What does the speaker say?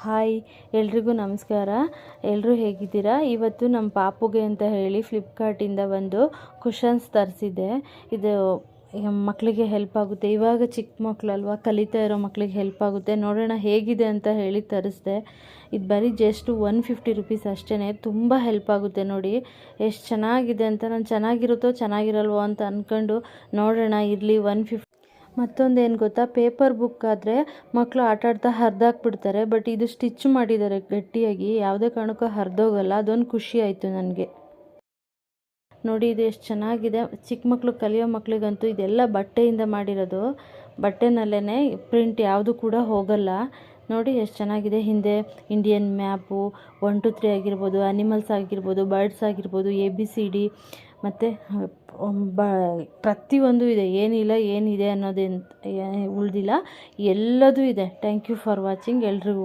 Hi ಎಲ್ರಿಗೂ ನಮಸ್ಕಾರ. ಎಲ್ಲರೂ ಹೇಗಿದ್ದೀರಾ? ಇವತ್ತು ನಮ್ಮ ಪಾಪುಗೆ ಅಂತ ಹೇಳಿ ಫ್ಲಿಪ್ಕಾರ್ಟಿಂದ ಒಂದು ಕುಷನ್ಸ್ ತರಿಸಿದ್ದೆ. ಇದು ಮಕ್ಕಳಿಗೆ ಹೆಲ್ಪ್ ಆಗುತ್ತೆ. ಇವಾಗ ಚಿಕ್ಕ ಮಕ್ಕಳಲ್ವ, ಕಲಿತಾ ಇರೋ ಮಕ್ಕಳಿಗೆ ಹೆಲ್ಪ್ ಆಗುತ್ತೆ. ನೋಡೋಣ ಹೇಗಿದೆ ಅಂತ ಹೇಳಿ ತರಿಸಿದೆ. ಇದು ಬರೀ ಜಸ್ಟ್ 150 ರುಪೀಸ್ ಅಷ್ಟೇ. ತುಂಬ ಹೆಲ್ಪ್ ಆಗುತ್ತೆ. ನೋಡಿ ಎಷ್ಟು ಚೆನ್ನಾಗಿದೆ ಅಂತ. ನಾನು ಚೆನ್ನಾಗಿರುತ್ತೋ ಚೆನ್ನಾಗಿರಲ್ವೋ ಅಂತ ಅಂದ್ಕೊಂಡು ನೋಡೋಣ ಇರಲಿ 150. ಮತ್ತೊಂದು ಏನು ಗೊತ್ತಾ, ಪೇಪರ್ ಬುಕ್ ಆದರೆ ಮಕ್ಕಳು ಆಟಾಡ್ತಾ ಹರಿದಾಕ್ಬಿಡ್ತಾರೆ. ಬಟ್ ಇದು ಸ್ಟಿಚ್ ಮಾಡಿದ್ದಾರೆ ಗಟ್ಟಿಯಾಗಿ, ಯಾವುದೇ ಕಾರಣಕ್ಕೂ ಹರಿದೋಗಲ್ಲ. ಅದೊಂದು ಖುಷಿ ಆಯಿತು ನನಗೆ. ನೋಡಿ ಇದು ಎಷ್ಟು ಚೆನ್ನಾಗಿದೆ. ಚಿಕ್ಕ ಮಕ್ಕಳು ಕಲಿಯೋ ಮಕ್ಕಳಿಗಂತೂ ಇದೆಲ್ಲ ಬಟ್ಟೆಯಿಂದ ಮಾಡಿರೋದು. ಬಟ್ಟೆನಲ್ಲೇ ಪ್ರಿಂಟ್ ಯಾವುದು ಕೂಡ ಹೋಗಲ್ಲ. ನೋಡಿ ಎಷ್ಟು ಚೆನ್ನಾಗಿದೆ. ಹಿಂದೆ ಇಂಡಿಯನ್ ಮ್ಯಾಪು 1 2 3 ಆಗಿರ್ಬೋದು, ಅನಿಮಲ್ಸ್ ಆಗಿರ್ಬೋದು, ಬರ್ಡ್ಸ್ ಆಗಿರ್ಬೋದು, ABCD ಮತ್ತು ಪ್ರತಿಯೊಂದು ಇದೆ. ಏನಿಲ್ಲ ಏನಿದೆ ಅನ್ನೋದೇನು ಉಳಿದಿಲ್ಲ, ಎಲ್ಲದೂ ಇದೆ. ಥ್ಯಾಂಕ್ ಯು ಫಾರ್ ವಾಚಿಂಗ್ ಎಲ್ರಿಗೂ.